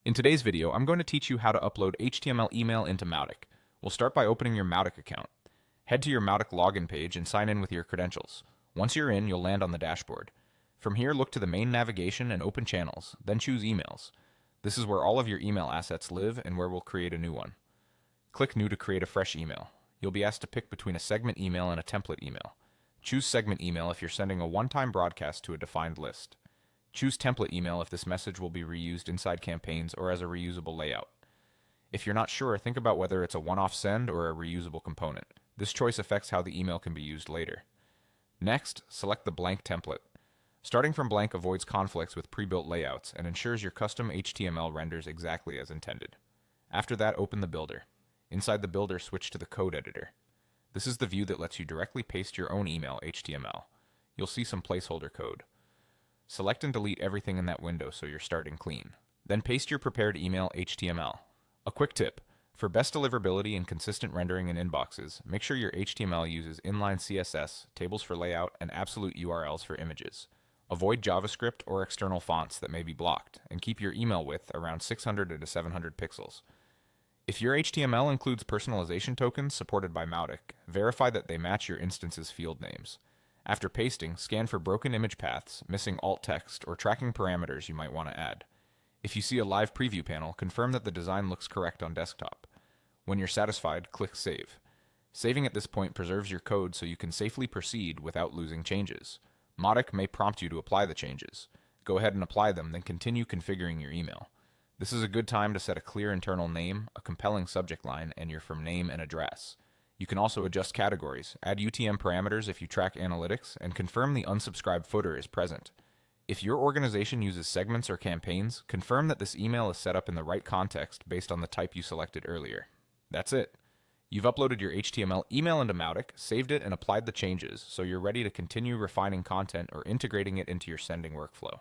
In today's video, I'm going to teach you how to upload HTML email into Mautic. We'll start by opening your Mautic account. Head to your Mautic login page and sign in with your credentials. Once you're in, you'll land on the dashboard. From here, look to the main navigation and open channels, then choose emails. This is where all of your email assets live and where we'll create a new one. Click New to create a fresh email. You'll be asked to pick between a segment email and a template email. Choose segment email if you're sending a one-time broadcast to a defined list. Choose template email if this message will be reused inside campaigns or as a reusable layout. If you're not sure, think about whether it's a one-off send or a reusable component. This choice affects how the email can be used later. Next, select the blank template. Starting from blank avoids conflicts with pre-built layouts and ensures your custom HTML renders exactly as intended. After that, open the builder. Inside the builder, switch to the code editor. This is the view that lets you directly paste your own email HTML. You'll see some placeholder code. Select and delete everything in that window so you're starting clean. Then paste your prepared email HTML. A quick tip: for best deliverability and consistent rendering in inboxes, make sure your HTML uses inline CSS, tables for layout, and absolute URLs for images. Avoid JavaScript or external fonts that may be blocked, and keep your email width around 600 to 700 pixels. If your HTML includes personalization tokens supported by Mautic, verify that they match your instance's field names. After pasting, scan for broken image paths, missing alt text, or tracking parameters you might want to add. If you see a live preview panel, confirm that the design looks correct on desktop. When you're satisfied, click Save. Saving at this point preserves your code so you can safely proceed without losing changes. Mautic may prompt you to apply the changes. Go ahead and apply them, then continue configuring your email. This is a good time to set a clear internal name, a compelling subject line, and your from name and address. You can also adjust categories, add UTM parameters if you track analytics, and confirm the unsubscribed footer is present. If your organization uses segments or campaigns, confirm that this email is set up in the right context based on the type you selected earlier. That's it. You've uploaded your HTML email into Mautic, saved it, and applied the changes, so you're ready to continue refining content or integrating it into your sending workflow.